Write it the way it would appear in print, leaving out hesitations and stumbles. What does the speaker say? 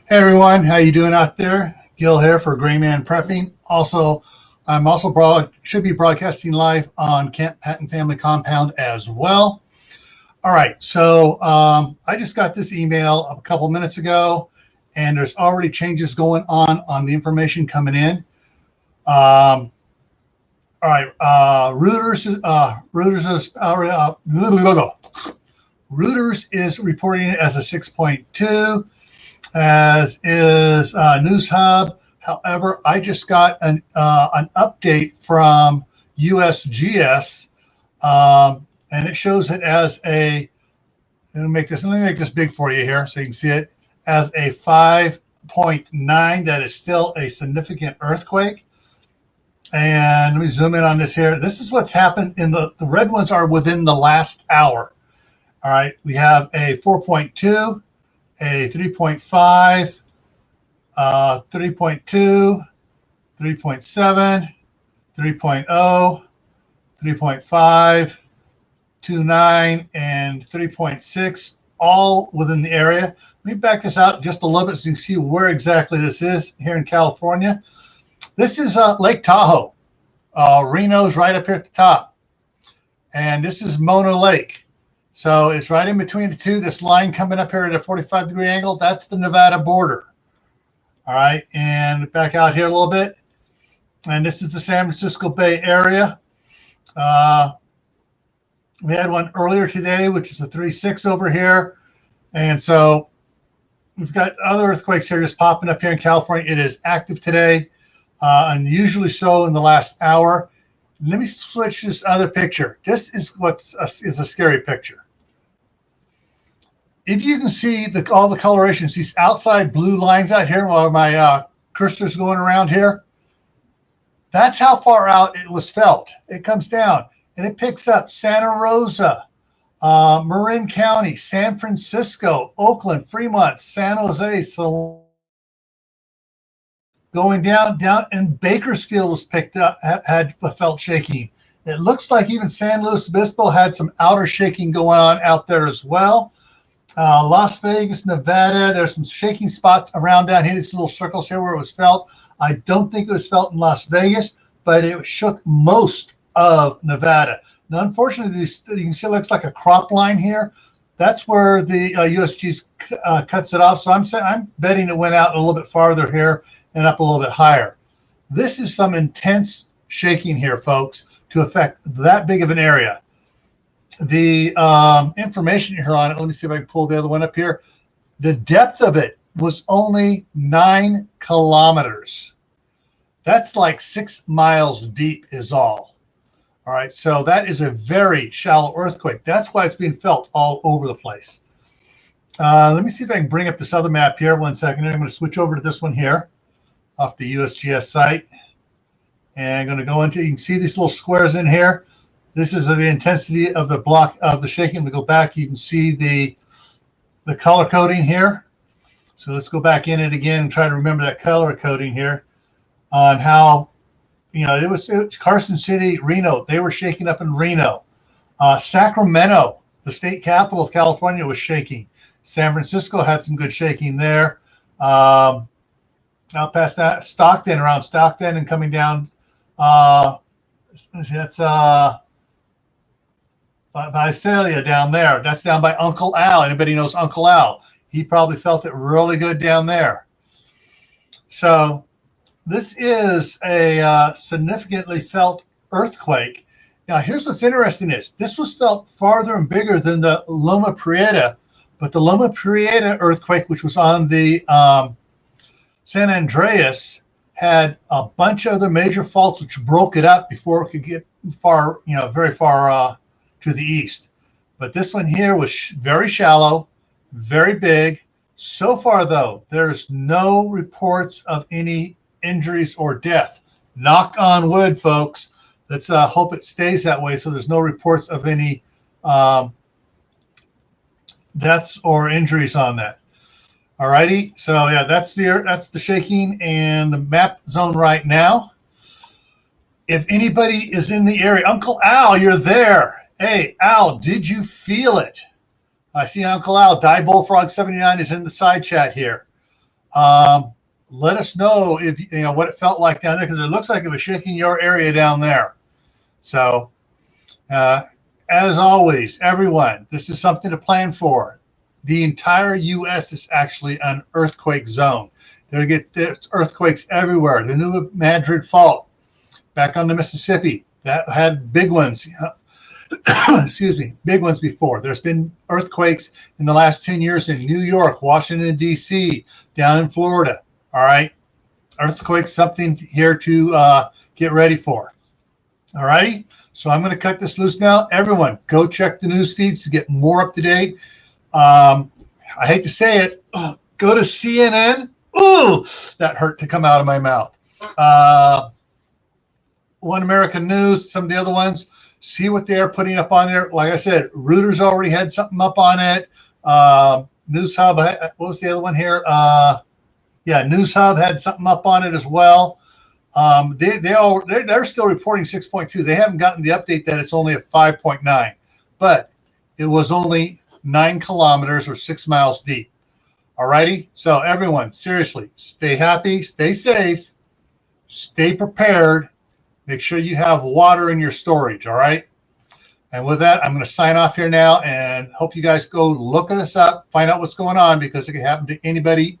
Hey everyone, how you doing out there? Gil here for Gray Man Prepping. I'm also should be broadcasting live on Camp Patton Family Compound as well. All right, so I just got this email a couple minutes ago, and there's already changes going on the information coming in. All right, Reuters is reporting it as a 6.2. As is News Hub. However, I just got an update from USGS, and it shows it as a. Let me make this big for you here so you can see it as a 5.9. That is still a significant earthquake. And let me zoom in on this here. This is what's happened in the red ones are within the last hour. All right, we have a 4.2. A 3.5, 3.2, 3.7, 3.0, 3.5, 2.9, and 3.6, all within the area. Let me back this out just a little bit so you can see where exactly this is here in California. This is Lake Tahoe. Reno's right up here at the top. And this is Mona Lake. So it's right in between the two. This line coming up here at a 45-degree angle, that's the Nevada border. All right, and back out here a little bit. And this is the San Francisco Bay Area. We had one earlier today, which is a 3.6 over here. And so we've got other earthquakes here just popping up here in California. It is active today, unusually so in the last hour. Let me switch this other picture. This is is a scary picture. If you can see all the colorations, these outside blue lines out here while my cursor's going around here, that's how far out it was felt. It comes down and it picks up Santa Rosa, Marin County, San Francisco, Oakland, Fremont, San Jose, going down, and Bakersfield was picked up, had felt shaking. It looks like even San Luis Obispo had some outer shaking going on out there as well. Las Vegas, Nevada, there's some shaking spots around down here, these little circles here where it was felt. I don't think it was felt in Las Vegas, but it shook most of Nevada. Now, unfortunately, you can see it looks like a crop line here. That's where the USGS cuts it off. So I'm betting it went out a little bit farther here and up a little bit higher. This is some intense shaking here, folks, to affect that big of an area. The information here on it, let me see if I can pull the other one up here. The depth of it was only 9 kilometers. That's like 6 miles deep is all. All right, so that is a very shallow earthquake. That's why it's being felt all over the place. Let me see if I can bring up this other map here. 1 second. I'm going to switch over to this one here off the USGS site. And I'm going to go into, you can see these little squares in here. This is the intensity of the block of the shaking. To go back, you can see the color coding here. So let's go back in it again and try to remember that color coding here on how, it was Carson City, Reno. They were shaking up in Reno. Sacramento, the state capital of California, was shaking. San Francisco had some good shaking there. Out past that, Stockton, around Stockton and coming down, that's Visalia down there. That's down by Uncle Al. Anybody knows Uncle Al? He probably felt it really good down there. So this is a significantly felt earthquake. Now, here's what's interesting is this was felt farther and bigger than the Loma Prieta, but the Loma Prieta earthquake, which was on the San Andreas, had a bunch of other major faults which broke it up before it could get far, very far to the east. But this one here was very shallow, very big. So far, though, there's no reports of any injuries or death. Knock on wood, folks. Let's hope it stays that way so there's no reports of any deaths or injuries on that. All righty, so yeah, that's the shaking and the map zone right now. If anybody is in the area, Uncle Al, you're there. Hey, Al, did you feel it? I see Uncle Al, Die Bullfrog 79 is in the side chat here. Let us know if you know what it felt like down there, because it looks like it was shaking your area down there. So, as always, everyone, this is something to plan for. The entire U.S. is actually an earthquake zone. There's earthquakes everywhere. The New Madrid Fault back on the Mississippi, that had big ones. Excuse me, big ones before. There's been earthquakes in the last 10 years in New York, Washington, D.C., down in Florida. All right. Earthquakes, something here to get ready for. All righty. So I'm going to cut this loose now. Everyone, go check the news feeds to get more up to date. I hate to say it. Go to CNN. Ooh, that hurt to come out of my mouth. One American News, some of the other ones. See what they're putting up on there. Like I said, Reuters already had something up on it. News Hub, what was the other one here? News Hub had something up on it as well. They're still reporting 6.2. They haven't gotten the update that it's only a 5.9, but it was only 9 kilometers or 6 miles deep. All righty. So everyone, seriously, stay happy, stay safe, stay prepared. Make sure you have water in your storage. All right. And with that, I'm going to sign off here now and hope you guys go look this up, find out what's going on, because it can happen to anybody